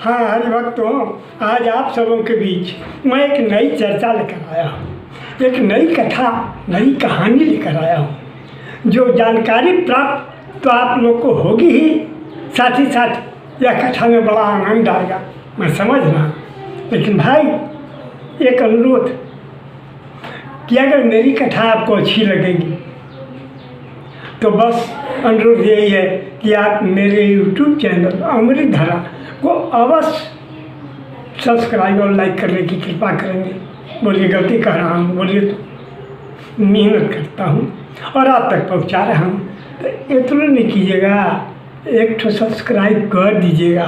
हाँ हरिभक्तों, आज आप सबों के बीच मैं एक नई चर्चा लेकर आया हूँ, एक नई कथा, नई कहानी लेकर आया हूँ जो जानकारी प्राप्त तो आप लोग को होगी ही, साथ ही साथ यह कथा में बड़ा आनंद आएगा, मैं समझना। लेकिन भाई एक अनुरोध कि अगर मेरी कथा आपको अच्छी लगेगी तो बस अनुरोध यही है कि आप मेरे YouTube चैनल अमृतधारा को अवश्य सब्सक्राइब और लाइक करने की कृपा करेंगे। बोलिए गलती कर रहा हूँ, बोलिए तो मेहनत करता हूँ और आप तक पहुँचा रहा हूँ, तो इतना नहीं कीजिएगा, एक ठो सब्सक्राइब कर दीजिएगा।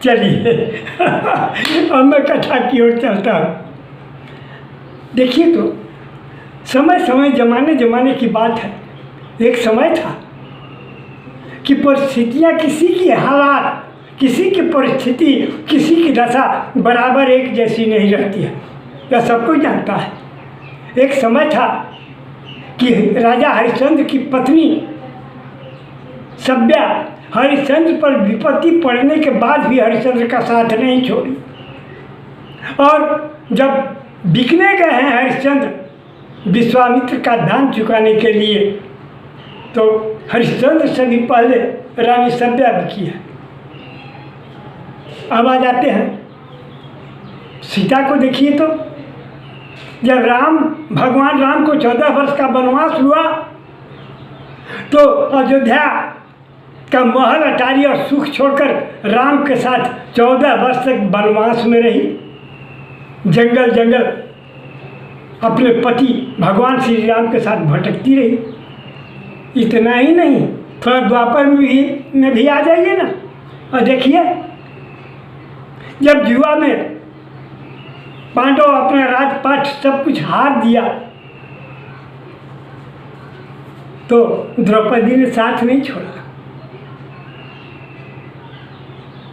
चलिए अब मैं कथा की ओर चलता हूँ। देखिए तो समय समय जमाने की बात है। एक समय था कि परिस्थितियाँ, किसी की हालात, किसी की परिस्थिति, किसी की दशा बराबर एक जैसी नहीं रहती है, यह सबको जानता है। एक समय था कि राजा हरिश्चंद्र की पत्नी सभ्या हरिश्चंद्र पर विपत्ति पड़ने के बाद भी हरिश्चंद्र का साथ नहीं छोड़ी, और जब बिकने गए हैं हरिश्चंद्र विश्वामित्र का दान चुकाने के लिए, तो हरिश्चंद्र से भी पहले रानी सभ्या बिकी है। अब आ जाते हैं सीता को। देखिए तो जब भगवान राम को 14 वर्ष का वनवास हुआ तो अयोध्या का महल अटारी और सुख छोड़कर राम के साथ 14 वर्ष तक वनवास में रही, जंगल जंगल अपने पति भगवान श्री राम के साथ भटकती रही। इतना ही नहीं, थोड़ा द्वापर में भी आ जाइए ना, और देखिए जब जुआ में पांडव अपना राजपाट सब कुछ हार दिया तो द्रौपदी ने साथ नहीं छोड़ा,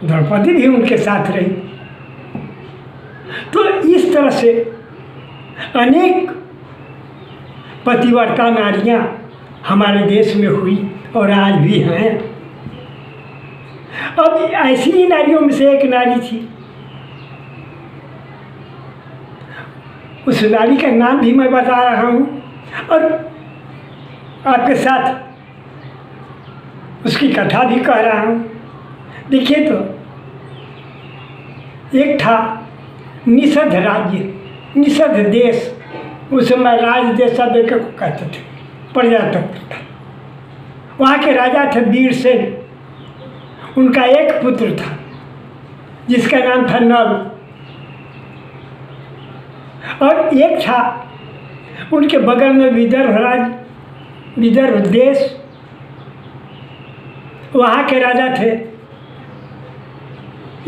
द्रौपदी भी उनके साथ रही। तो इस तरह से अनेक पतिव्रता नारियां हमारे देश में हुई और आज भी हैं। अब ऐसी ही नारियों में से एक नारी थी, उस नारी का नाम भी मैं बता रहा हूँ और आपके साथ उसकी कथा भी कह रहा हूँ। देखिए तो एक था निषद राज्य, निषद देश, उस समय राज देश सब एक को कहते थे, प्रजातंत्र था। वहाँ के राजा थे वीरसेन, उनका एक पुत्र था जिसका नाम था नल, और एक था उनके बगल में विदर्भ देश, वहाँ के राजा थे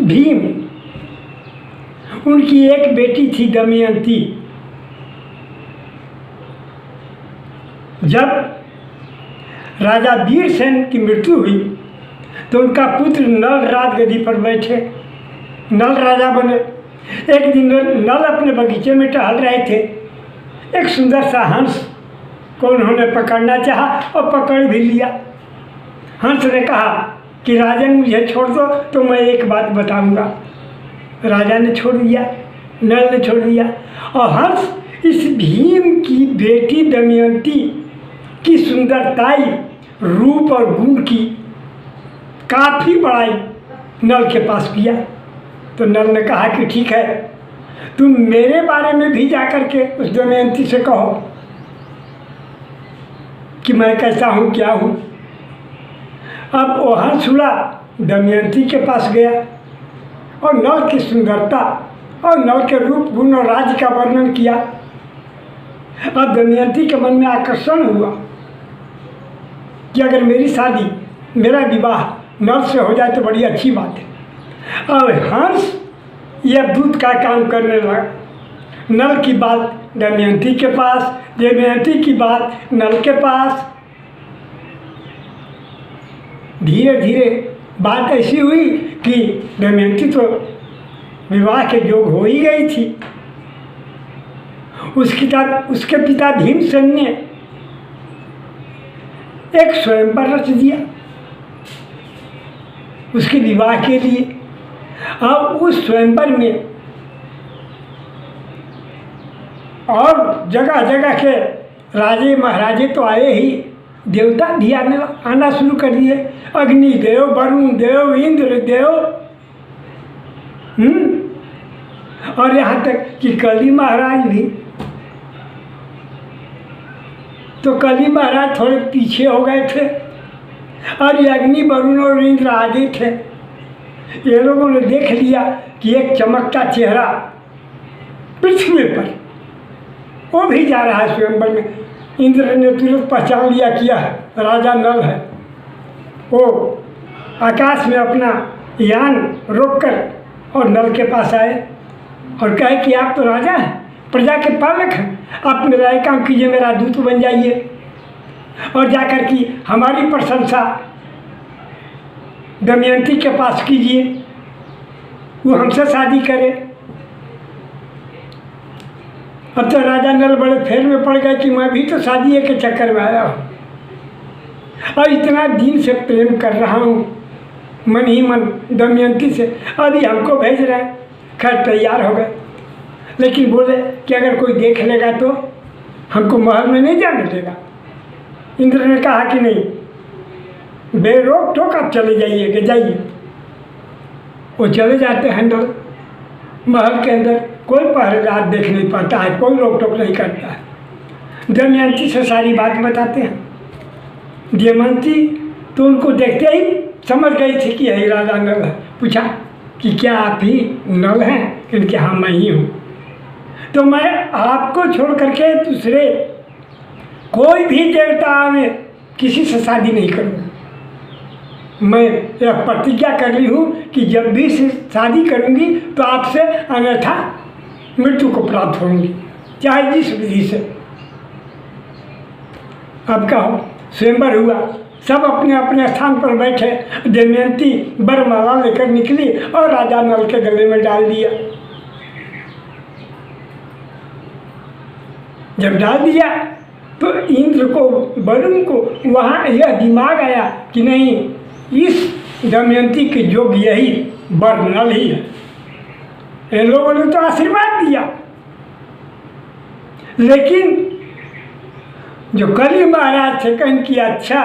भीम, उनकी एक बेटी थी दमयंती। जब राजा वीरसेन की मृत्यु हुई तो उनका पुत्र नल राजगद्दी पर बैठे, नल राजा बने। एक दिन नल अपने बगीचे में टहल रहे थे, एक सुंदर सा हंस को उन्होंने पकड़ना चाहा और पकड़ भी लिया। हंस ने कहा कि राजन मुझे छोड़ दो तो मैं एक बात बताऊंगा। राजा ने छोड़ दिया, नल ने छोड़ दिया, और हंस इस भीम की बेटी दमयंती की सुंदरताई, रूप और गुण की काफ़ी बड़ाई नल के पास किया। तो नल ने कहा कि ठीक है, तुम मेरे बारे में भी जाकर के उस दमयंती से कहो कि मैं कैसा हूँ, क्या हूँ। अब वो हंस उड़ा दमयंती के पास गया और नल की सुंदरता और नल के रूप, गुण और राज्य का वर्णन किया। अब दमयंती के मन में आकर्षण हुआ कि अगर मेरी शादी, मेरा विवाह नल से हो जाए तो बड़ी अच्छी बात है। अब हंस यह दूत का काम करने लगा। नल की बात दमयंती के पास, दमयंती की बात नल के पास। धीरे धीरे बात ऐसी हुई कि दमयंती तो विवाह के योग हो ही गई थी। उसके पिता भीमसेन ने एक स्वयंवर रच दिया उसके विवाह के लिए। अब उस स्वयंवर में और जगह जगह के राजे महाराजे तो आए ही, देवता भी आना शुरू कर दिए। अग्निदेव, वरुण देव, इंद्र देव, और यहाँ तक कि कली महाराज भी। तो कली महाराज थोड़े पीछे हो गए थे और ये अग्नि, वरुण और इंद्र आगे थे। ये लोगों ने देख लिया कि एक चमकता चेहरा पृथ्वी पर, वो भी जा रहा है स्वयंवर में। इंद्र ने तुरंत पहचान लिया कि यह राजा नल है। वो आकाश में अपना यान रोककर और नल के पास आए और कहे कि आप तो राजा हैं, प्रजा के पालक हैं, आप मेरा एक काम कीजिए, मेरा दूत बन जाइए और जाकर की हमारी प्रशंसा दमयंती के पास कीजिए, वो हमसे शादी करे। अब तो राजा नल बड़े फेर में पड़ गए कि मैं भी तो शादी के चक्कर में आया हूँ और इतना दिन से प्रेम कर रहा हूँ मन ही मन दमयंती से, अभी हमको भेज रहे हैं। खैर तैयार हो गए, लेकिन बोले कि अगर कोई देख लेगा तो हमको महल में नहीं जाने देगा। इंद्र ने कहा कि नहीं, बेरोक टोक आप चले जाइए कि जाइए। वो चले जाते हैं नल महल के अंदर, कोई पहरेदार देख नहीं पाता है, कोई रोक टोक नहीं करता है। दमयंती से सारी बात बताते हैं। दमयंती तो उनको देखते ही समझ गई थी कि यही राजा नल है। पूछा कि क्या आप ही नल हैं? क्योंकि हाँ मैं ही हूँ। तो मैं आपको छोड़ करके दूसरे कोई भी देवता में किसी से शादी नहीं करूँगा। मैं यह प्रतिज्ञा कर ली हूँ कि जब भी शादी करूँगी तो आपसे अन्यथा मृत्यु को प्राप्त होंगी, चाहे जिस विधि से। अब कहो, स्वयंवर हुआ, सब अपने अपने स्थान पर बैठे। दमयंती वरमाला लेकर निकली और राजा नल के गले में डाल दिया। जब डाल दिया तो इंद्र को, वरुण को वहाँ यह दिमाग आया कि नहीं, इस दमयंती के योग यही वर नल ही है। इन लोगों ने तो आशीर्वाद दिया, लेकिन जो कली महाराज थे कहें कि अच्छा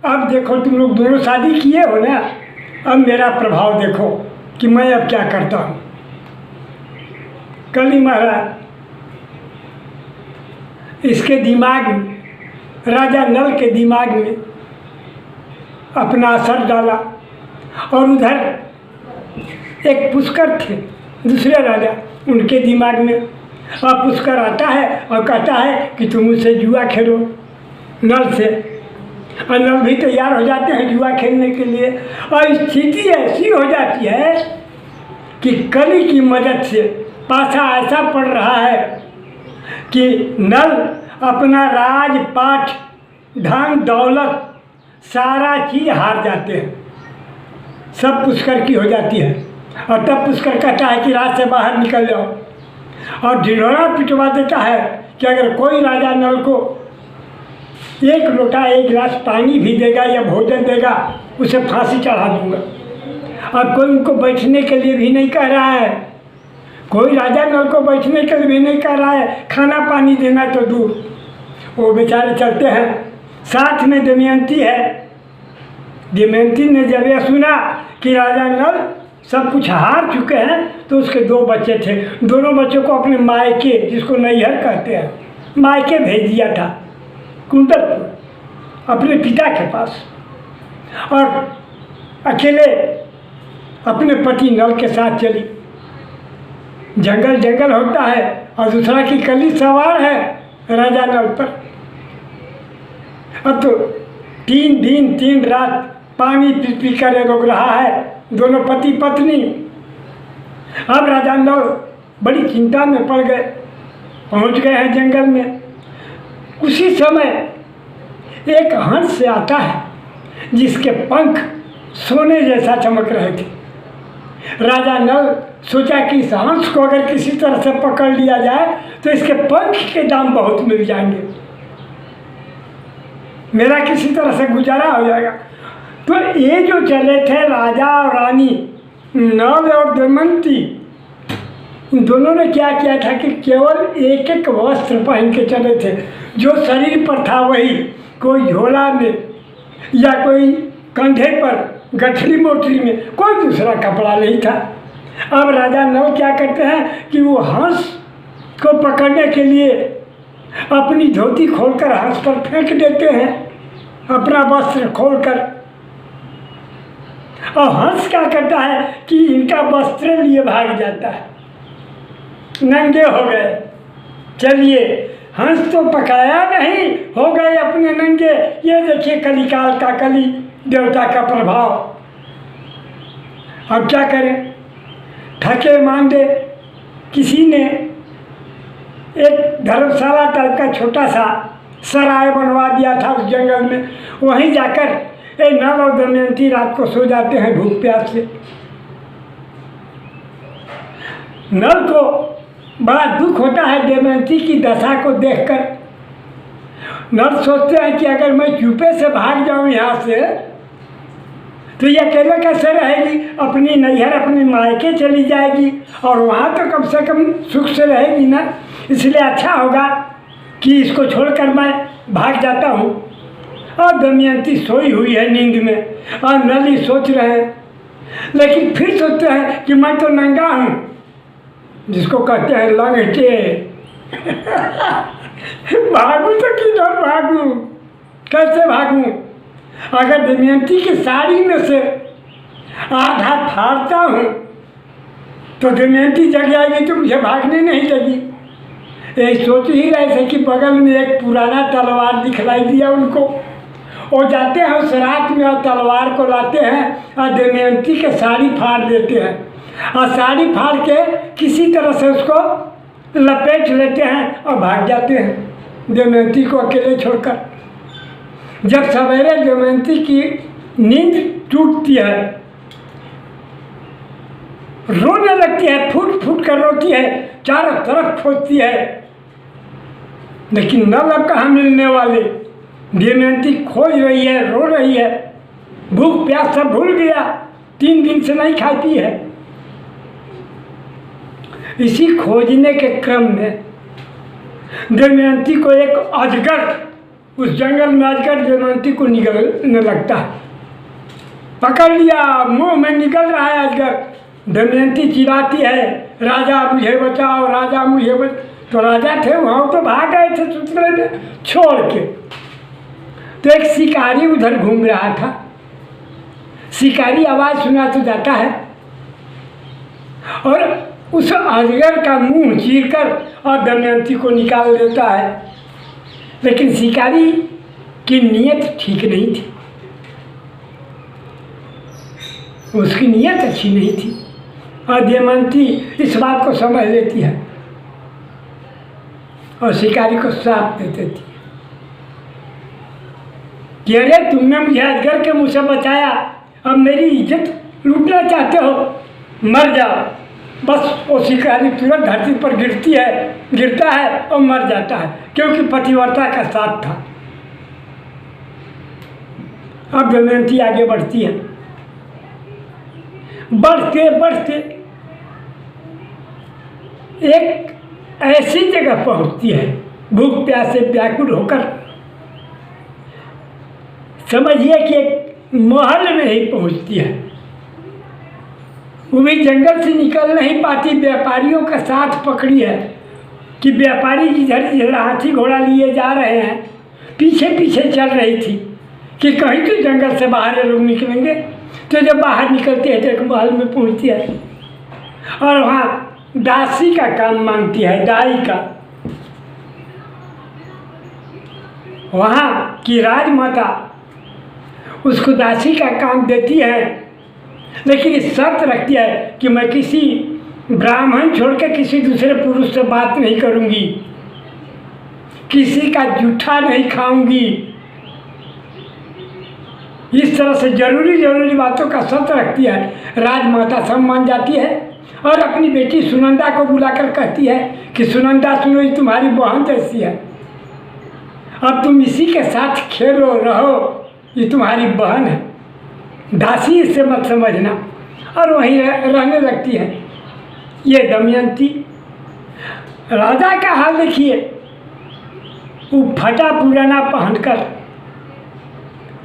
अब देखो तुम लोग दोनों शादी किए हो ना, अब मेरा प्रभाव देखो कि मैं अब क्या करता हूँ। कली महाराज इसके दिमाग में, राजा नल के दिमाग में अपना असर डाला और उधर एक पुष्कर थे दूसरे राजा, उनके दिमाग में अब पुष्कर आता है और कहता है कि तुम मुझसे जुआ खेलो नल से, और नल भी तैयार हो जाते हैं जुआ खेलने के लिए। और स्थिति ऐसी हो जाती है कि कली की मदद से पासा ऐसा पड़ रहा है कि नल अपना राजपाट, धन दौलत, सारा चीज़ हार जाते हैं, सब पुष्कर की हो जाती है। और तब पुष्कर कहता है कि राज से बाहर निकल जाओ, और ढिढोरा पिटवा देता है कि अगर कोई राजा नल को एक लोटा एक गिलास पानी भी देगा या भोजन देगा, उसे फांसी चढ़ा दूंगा। और कोई उनको बैठने के लिए भी नहीं कह रहा है, कोई राजा नल को बैठने के लिए भी नहीं कह रहा है, खाना पानी देना तो दूर। वो बेचारे चलते हैं, साथ में दमयंती है। दमयंती ने जब यह सुना कि राजा नल सब कुछ हार चुके हैं, तो उसके दो बच्चे थे, दोनों बच्चों को अपने मायके, जिसको नैहर कहते हैं, मायके भेज दिया था कुंडलपुर, अपने पिता के पास, और अकेले अपने पति नल के साथ चली। जंगल जंगल होता है और दूसरा की कली सवार है राजा नल पर। अब तो 3 दिन 3 रात पानी पी पी कर रोक रहा है, दोनों पति पत्नी। अब राजा नल बड़ी चिंता में पड़ गए, पहुंच गए हैं जंगल में। उसी समय एक हंस से आता है जिसके पंख सोने जैसा चमक रहे थे। राजा नल सोचा कि इस हंस को अगर किसी तरह से पकड़ लिया जाए तो इसके पंख के दाम बहुत मिल जाएंगे, मेरा किसी तरह से गुजारा हो जाएगा। तो ये जो चले थे राजा और रानी, नल और दमयंती, इन दोनों ने क्या किया था कि केवल एक एक वस्त्र पहन के चले थे। जो शरीर पर था वही, कोई झोला में या कोई कंधे पर गठरी मोटरी में, कोई दूसरा कपड़ा नहीं था। अब राजा नल क्या करते हैं कि वो हंस को पकड़ने के लिए अपनी धोती खोलकर हंस पर फेंक देते हैं, अपना वस्त्र खोलकर। और हंस क्या करता है कि इनका वस्त्र लिए भाग जाता है, नंगे हो गए। चलिए, हंस तो पकाया नहीं, हो गए अपने नंगे। ये देखिए कलिकाल का, कली देवता का प्रभाव। अब क्या करें, थके मांदे किसी ने एक धर्मशाला टाइप का छोटा सा सराय बनवा दिया था उस जंगल में। वहीं जाकर ये नल और दमयंती रात को सो जाते हैं भूख प्यास से। नल को बड़ा दुख होता है दमयंती की दशा को देखकर। नल सोचते हैं कि अगर मैं चुपे से भाग जाऊं यहाँ से तो ये अकेले कैसे रहेगी, अपनी नैहर अपनी मायके चली जाएगी और वहाँ तो कम से कम सुख से रहेगी ना। इसलिए अच्छा होगा कि इसको छोड़कर मैं भाग जाता हूँ। और दमयंती सोई हुई है नींद में और नल ही सोच रहे हैं, लेकिन फिर सोचते हैं कि मैं तो नंगा हूँ, जिसको कहते हैं लंगटे। भागूँ तो किधर भागूँ, कैसे भागूँ? अगर दमयंती की साड़ी में से आधा फाड़ता हूँ तो दमयंती जग जाएगी तो मुझे भागने नहीं देगी। ये सोच ही रहे थे कि बगल में एक पुराना तलवार दिखलाई दिया उनको। वो जाते हैं उस रात में और तलवार को लाते हैं और दमयंती के साड़ी फाड़ देते हैं और साड़ी फाड़ के किसी तरह से उसको लपेट लेते हैं और भाग जाते हैं दमयंती को अकेले छोड़कर। जब सवेरे दमयंती की नींद टूटती है, रोने लगती है, फूट फूट कर रोती है, चारों तरफ खोजती है, लेकिन नल अब कहाँ मिलने वाले। दमयंती खोज रही है, रो रही है, भूख प्यास सब भूल गया, 3 दिन से नहीं खाती है। इसी खोजने के क्रम में दमयंती को एक अजगर, उस जंगल में अजगर दमयंती को निगलने लगता है। पकड़ लिया, मुंह में निकल रहा है अजगर। दमयंती चिल्लाती है, राजा मुझे बचाओ, राजा मुझे बचाओ। तो राजा थे वहाँ तो भाग गए थे सुतले में छोड़ के। तो एक शिकारी उधर घूम रहा था। शिकारी आवाज़ सुना तो जाता है और उस अजगर का मुंह चीरकर और दमयंती को निकाल देता है। लेकिन शिकारी की नीयत ठीक नहीं थी, उसकी नीयत अच्छी नहीं थी और दमयंती इस बात को समझ लेती है और शिकारी को श्राप दे देती है कि अरे तुमने मुझे अजगर के मुँह से बचाया, अब मेरी इज्जत लूटना चाहते हो, मर जाओ। बस वो शिकारी तुरंत धरती पर गिरता है और मर जाता है, क्योंकि पतिव्रता का साथ था। अब दमयंती आगे बढ़ती है, बढ़ते बढ़ते एक ऐसी जगह पहुंचती है, भूख प्यास से व्याकुल होकर, समझिए कि एक महल में ही पहुंचती है। वो भी जंगल से निकल नहीं पाती, व्यापारियों का साथ पकड़ी है कि व्यापारी जिधर हाथी घोड़ा लिए जा रहे हैं पीछे पीछे चल रही थी कि कहीं तो जंगल से बाहर ये लोग निकलेंगे। तो जब बाहर निकलती है तो एक महल में पहुंचती है और वहाँ दासी का काम मांगती है, दाई का। वहाँ की राजमाता उसको दासी का काम देती है, लेकिन इस शर्त रखती है कि मैं किसी ब्राह्मण छोड़ के किसी दूसरे पुरुष से बात नहीं करूँगी, किसी का जूठा नहीं खाऊंगी। इस तरह से जरूरी बातों का शर्त रखती है। राजमाता सब मान जाती है और अपनी बेटी सुनंदा को बुलाकर कहती है कि सुनंदा सुनो, ये तुम्हारी बहन जैसी है, अब तुम इसी के साथ खेलो रहो, ये तुम्हारी बहन है। दासी इससे मत समझना, और वहीं रहने लगती है। ये दमयंती। राजा का हाल देखिए, वो फटा पुराना पहनकर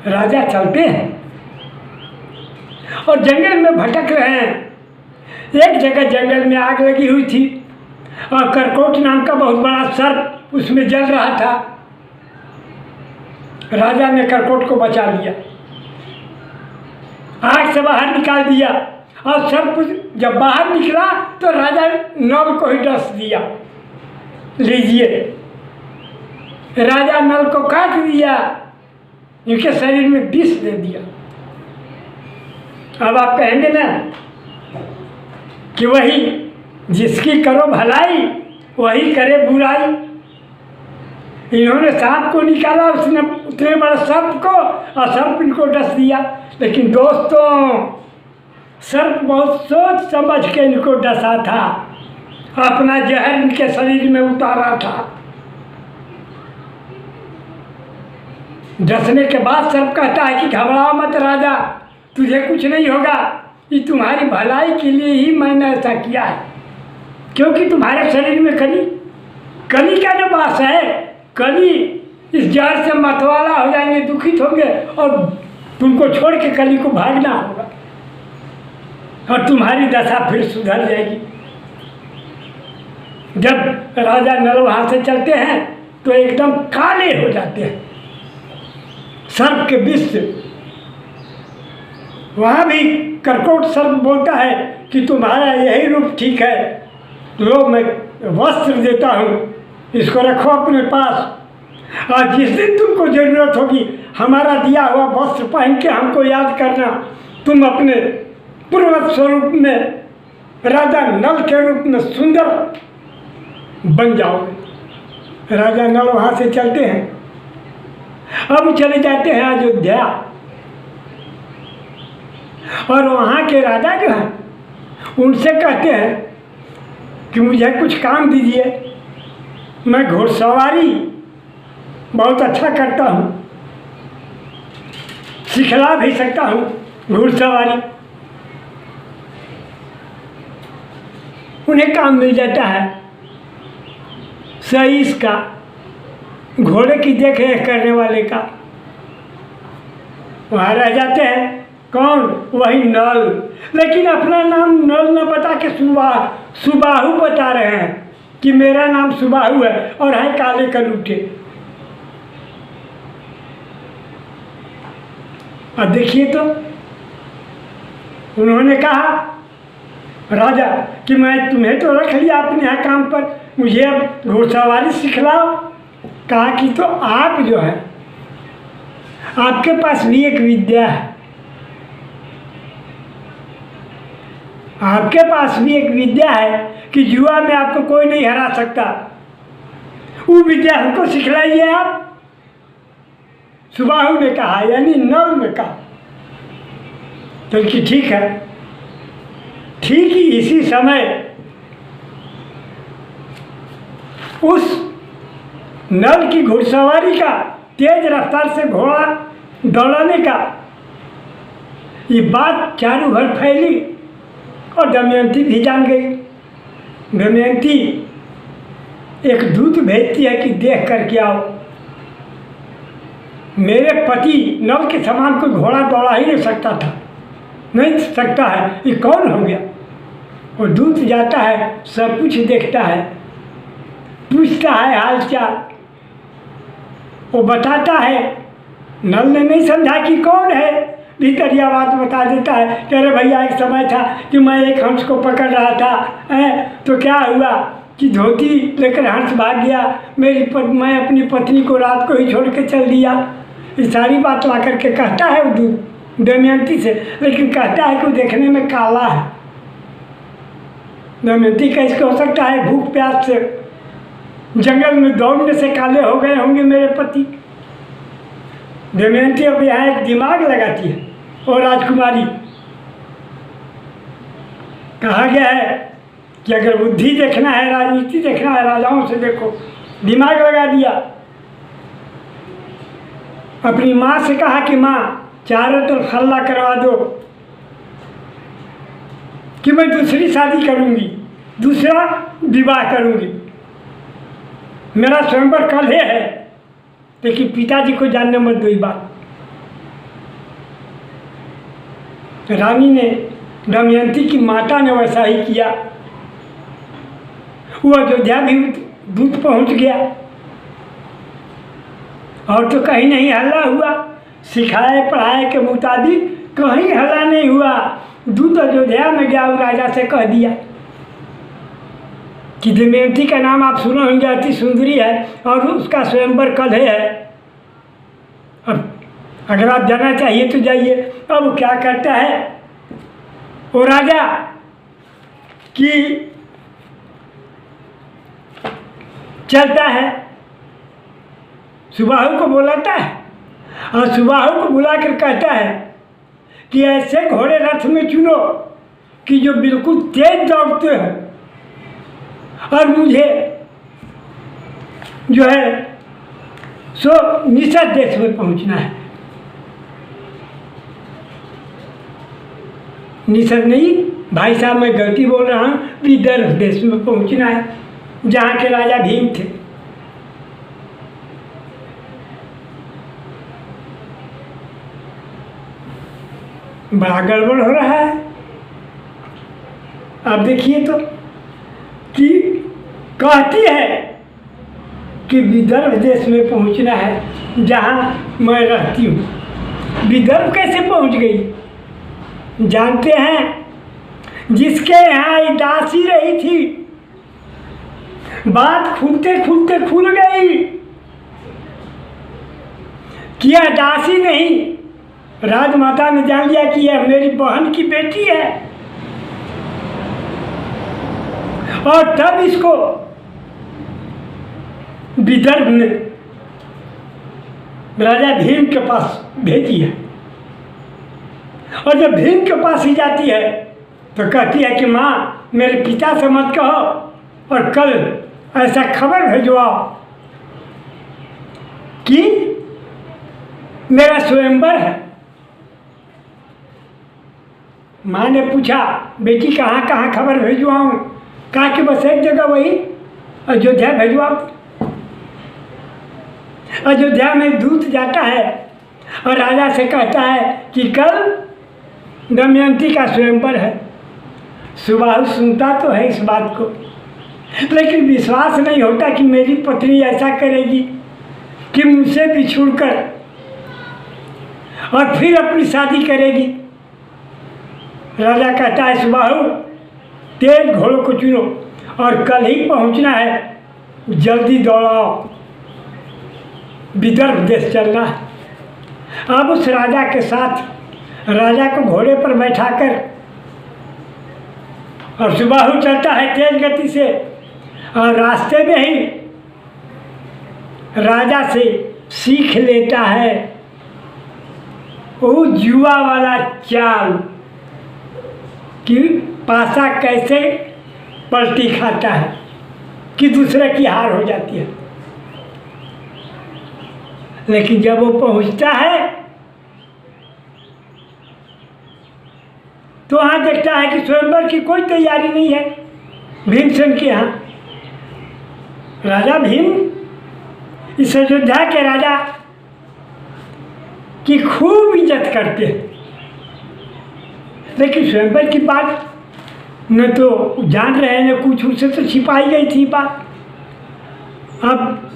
राजा चलते हैं और जंगल में भटक रहे हैं। एक जगह जंगल में आग लगी हुई थी और करकोट नाम का बहुत बड़ा सर्प उसमें जल रहा था। राजा ने करकोट को बचा लिया, आग से बाहर निकाल दिया, और सर्प जब बाहर निकला तो राजा नल को ही डस दिया। लीजिए, राजा नल को काट दिया, इनके शरीर में विष दे दिया। अब आप कहेंगे ना कि वही जिसकी करो भलाई वही करे बुराई। इन्होंने सांप को निकाला, उसने उतने बड़े सर्प को, और सर्प इनको डस दिया। लेकिन दोस्तों, सर्प बहुत सोच समझ के इनको डसा था, अपना जहर इनके शरीर में उतारा था। डसने के बाद सर्प कहता है कि घबराओ मत राजा, तुझे कुछ नहीं होगा, ये तुम्हारी भलाई के लिए ही मैंने ऐसा किया है, क्योंकि तुम्हारे शरीर में कली का जो वास है, कली इस जहर से मतवाला हो जाएंगे, दुखित होंगे, और तुमको छोड़ के कली को भागना होगा, और तुम्हारी दशा फिर सुधर जाएगी। जब राजा नल वहाँ से चलते हैं तो एकदम काले हो जाते हैं सर्प के विष से। वहाँ भी करकोट सर्प बोलता है कि तुम्हारा यही रूप ठीक है, लो मैं वस्त्र देता हूँ, इसको रखो अपने पास, और जिस दिन तुमको जरूरत होगी हमारा दिया हुआ वस्त्र पहन के हमको याद करना, तुम अपने पूर्व स्वरूप में राजा नल के रूप में सुंदर बन जाओगे। राजा नल वहाँ से चलते हैं, अब चले जाते हैं अयोध्या, और वहाँ के राजा जो हैं उनसे कहते हैं कि मुझे कुछ काम दीजिए, मैं घुड़सवारी बहुत अच्छा करता हूँ, सिखला भी सकता हूँ घुड़सवारी। उन्हें काम मिल जाता है सईस का, घोड़े की देख रेख करने वाले का। वहाँ रह जाते हैं कौन? वही नल। लेकिन अपना नाम नल न बता के सुबाहु बता रहे हैं कि मेरा नाम सुबाहु है, और है काले कलूटे। अब देखिए तो उन्होंने कहा राजा कि मैं तुम्हें तो रख लिया अपने यहाँ काम पर, मुझे अब घुड़सवारी सिखलाओ। कहा कि तो आप जो है, आपके पास भी एक विद्या है, आपके पास भी एक विद्या है कि जुआ में आपको कोई नहीं हरा सकता, वो विद्या हमको सिखलाइए आप। सुबाहु ने कहा, यानी नल ने कहा। तो कि ठीक है। ठीक ही इसी समय उस नल की घुड़सवारी का, तेज रफ्तार से घोड़ा दौड़ाने का ये बात चारों घर फैली, और दमयंती भी जान गई। दमयंती एक दूत भेजती है कि देख करके आओ, मेरे पति नल के समान कोई घोड़ा दौड़ा ही नहीं सकता था, नहीं सकता है, ये कौन हो गया? वो दूत जाता है, सब कुछ देखता है, पूछता है हालचाल, वो बताता है। नल ने नहीं समझा कि कौन है, भीतरिया बात बता देता है कि अरे भैया एक समय था कि मैं एक हंस को पकड़ रहा था, तो क्या हुआ कि धोती लेकर हंस भाग गया, मैं अपनी पत्नी को रात को ही छोड़ के चल दिया। ये सारी बात ला करके कहता है वो दमयंती से, लेकिन कहता है कि वो देखने में काला है। दमयंती कैसे हो सकता है, भूख प्यास से जंगल में दौड़ने से काले हो गए होंगे मेरे पति। दमयंती अब यहाँ एक दिमाग लगाती है, और राजकुमारी कहा गया है कि अगर बुद्धि देखना है, राजनीति देखना है, राजाओं से देखो। दिमाग लगा दिया। अपनी माँ से कहा कि माँ चारों तरफ हल्ला करवा दो कि मैं दूसरी शादी करूंगी, दूसरा विवाह करूंगी, मेरा स्वयंवर कल है, लेकिन पिताजी को जानने मत दो ये बात। रानी ने, दमयंती की माता ने वैसा ही किया। वो अयोध्या भी दूत पहुंच गया और तो कहीं नहीं हल्ला हुआ, सिखाए पढ़ाए के मुताबिक कहीं हल्ला नहीं हुआ। दूत अयोध्या में गया और राजा से कह दिया कि दमयंती का नाम आप सुने होंगे, अति सुंदरी है और उसका स्वयंवर कल है। अब अगर आप जाना चाहिए तो जाइए। अब वो क्या करता है वो राजा कि चलता है, सुबाहु को बुलाता है और सुबाहु को बुलाकर कहता है कि ऐसे घोड़े रथ में चुनो कि जो बिल्कुल तेज दौड़ते हैं और मुझे जो है सो निषद देश में पहुंचना है। निषद नहीं भाई साहब, मैं गलती बोल रहा हूँ, विदर्भ देश में पहुंचना है जहाँ के राजा भीम थे। बड़ा गड़बड़ हो रहा है। अब देखिए तो कि कहती है कि विदर्भ देश में पहुंचना है जहाँ मैं रहती हूँ। विदर्भ कैसे पहुंच गई? जानते हैं, जिसके यहाँ ये दासी रही थी, बात खुलते खुलते खुल गई कि यह दासी नहीं, राजमाता ने जान लिया कि यह मेरी बहन की बेटी है। और तब इसको विदर्भ ने राजा भीम के पास भेजी है। और जब भीम के पास ही जाती है तो कहती है कि माँ, मेरे पिता से मत कहो और कल ऐसा खबर भेजवाओ कि मेरा स्वयंवर है। माँ ने पूछा, बेटी कहाँ कहाँ खबर भेजवाऊँ? कहा कि बस एक जगह, वही अयोध्या भेजवाओ। अयोध्या में दूत जाता है और राजा से कहता है कि कल दमयंती का स्वयंवर है। सुबाहु सुनता तो है इस बात को, लेकिन विश्वास नहीं होता कि मेरी पत्नी ऐसा करेगी कि मुझसे बिछुड़कर और फिर अपनी शादी करेगी। राजा कहता है, सुबाहु तेज घोड़ों को चुनो और कल ही पहुंचना है, जल्दी दौड़ाओ, विदर्भ देश चलना है। अब उस राजा के साथ राजा को घोड़े पर बैठाकर और सुबाहु चलता है तेज गति से और रास्ते में ही राजा से सीख लेता है वो जुआ वाला चाल कि पासा कैसे पलटी खाता है कि दूसरे की हार हो जाती है। लेकिन जब वो पहुंचता है तो वहाँ देखता है कि स्वयंवर की कोई तैयारी नहीं है भीमसेन के यहाँ। राजा भीम इस अयोध्या के राजा की खूब इज्जत करते हैं, लेकिन स्वयंवर की बात न तो जान रहे न कुछ, उससे तो छिपाई गई थी बात। अब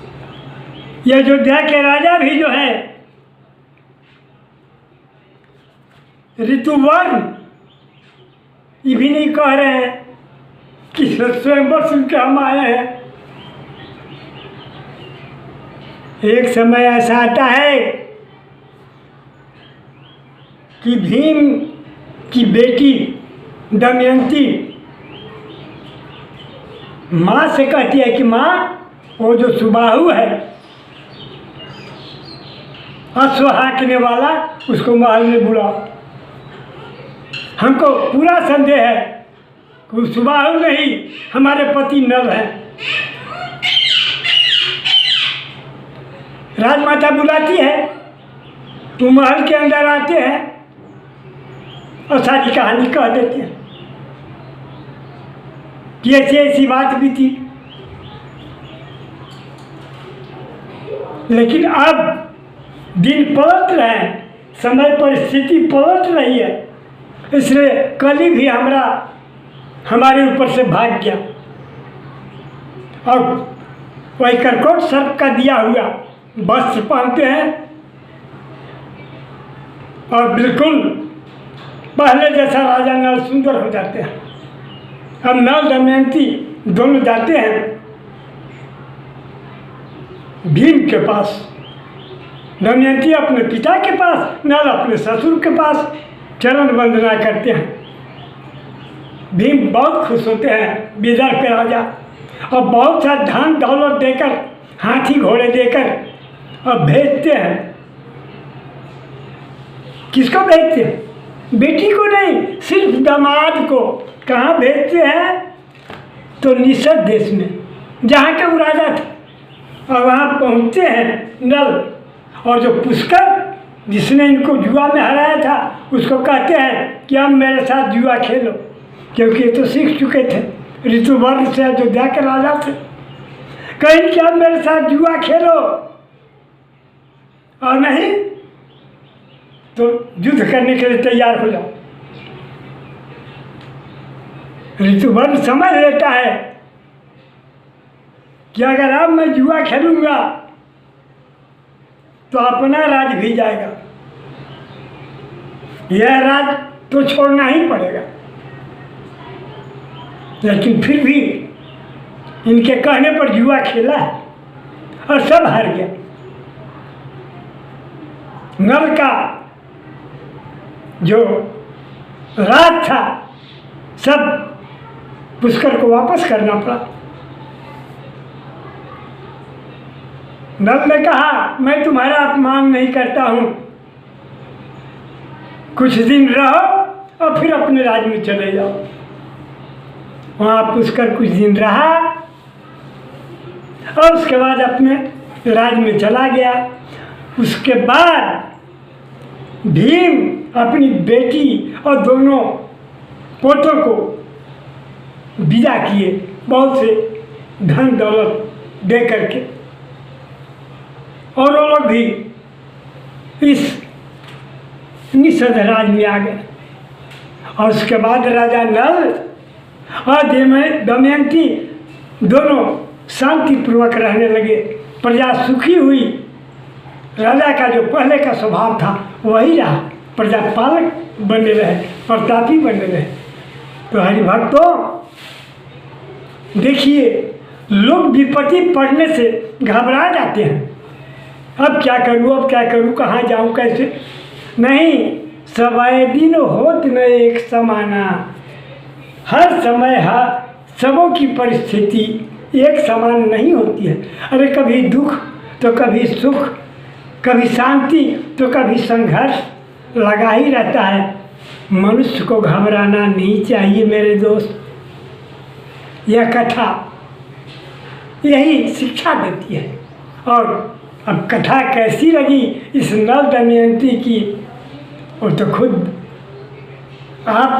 ये अयोध्या के राजा भी जो है ऋतुवर्ण, ये भी नहीं कह रहे हैं कि स्वयंवर सुन के हम आए हैं। एक समय ऐसा आता है कि भीम की बेटी दमयंती माँ से कहती है कि माँ, वो जो सुबाहु है अश्व हाँकने वाला, उसको महल में बुलाओ। हमको पूरा संदेह है कि सुबाहु नहीं, हमारे पति नल है। राजमाता बुलाती है वो महल के अंदर आते हैं और सारी कहानी कह देते हैं कि ऐसी ऐसी बात भी थी। लेकिन अब दिन पलट रहे हैं, समय परिस्थिति पलट रही है, इसलिए कली भी हमारे ऊपर से भाग गया और वही करकोट सर्प का दिया हुआ वस्त्र पहनते हैं और बिल्कुल पहले जैसा राजा नल सुंदर हो जाते हैं। अब नल दमयंती दोनों जाते हैं भीम के पास, दमयंती अपने पिता के पास, नल अपने ससुर के पास चरण वंदना करते हैं। भीम बहुत खुश होते हैं विदर्भ के राजा और बहुत सा धन दौलत देकर, हाथी घोड़े देकर और भेजते हैं। किसको भेजते हैं? बेटी को नहीं, सिर्फ दामाद को। कहाँ भेजते हैं? तो निषद देश में, जहाँ के वो राजा थे। और वहाँ पहुँचते हैं नल, और जो पुष्कर जिसने इनको जुआ में हराया था उसको कहते हैं कि अब मेरे साथ जुआ खेलो, क्योंकि ये तो सीख चुके थे, ऋतुवर्ण से अयोध्या के राजा थे। कहीं कि अब मेरे साथ जुआ खेलो और नहीं तो युद्ध करने के लिए तैयार हो जाओ। ऋतुवर्ण समझ लेता है कि अगर अब मैं जुआ खेलूंगा तो अपना राज भी जाएगा, यह राज तो छोड़ना ही पड़ेगा। लेकिन फिर भी इनके कहने पर जुआ खेला और सब हार गया। नल का जो राज था सब पुष्कर को वापस करना पड़ा। नल ने कहा मैं तुम्हारा अपमान नहीं करता हूँ, कुछ दिन रहो और फिर अपने राज्य में चले जाओ। वहाँ पुष्कर कुछ दिन रहा और उसके बाद अपने राज्य में चला गया। उसके बाद भीम अपनी बेटी और दोनों पोतों को विदा किए, बहुत से धन दौलत दे करके, और वो लोग भी इस निषद राज में आ गए। और उसके बाद राजा नल और दमयंती दोनों शांतिपूर्वक रहने लगे। प्रजा सुखी हुई। राजा का जो पहले का स्वभाव था वही रहा, प्रजा पालक बने रहे, प्रतापी बने रहे। तो हरिभक्तों देखिए, लोग विपत्ति पड़ने से घबरा जाते हैं। अब क्या करूँ, कहाँ जाऊँ, कैसे? नहीं, सवाए दिन होत न एक समाना। हर समय सबों की परिस्थिति एक समान नहीं होती है। अरे कभी दुख तो कभी सुख, कभी शांति तो कभी संघर्ष लगा ही रहता है। मनुष्य को घबराना नहीं चाहिए मेरे दोस्त। यह कथा यही शिक्षा देती है। और अब कथा कैसी लगी इस नल दमयंती की, वो तो खुद आप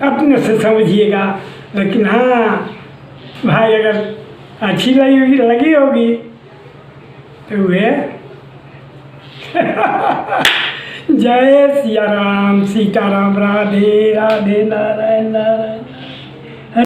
अपने से समझिएगा। लेकिन हाँ भाई, अगर अच्छी लगी होगी तो वे जय सिया राम, सीताराम, राधे राधे, नारायण नारायण।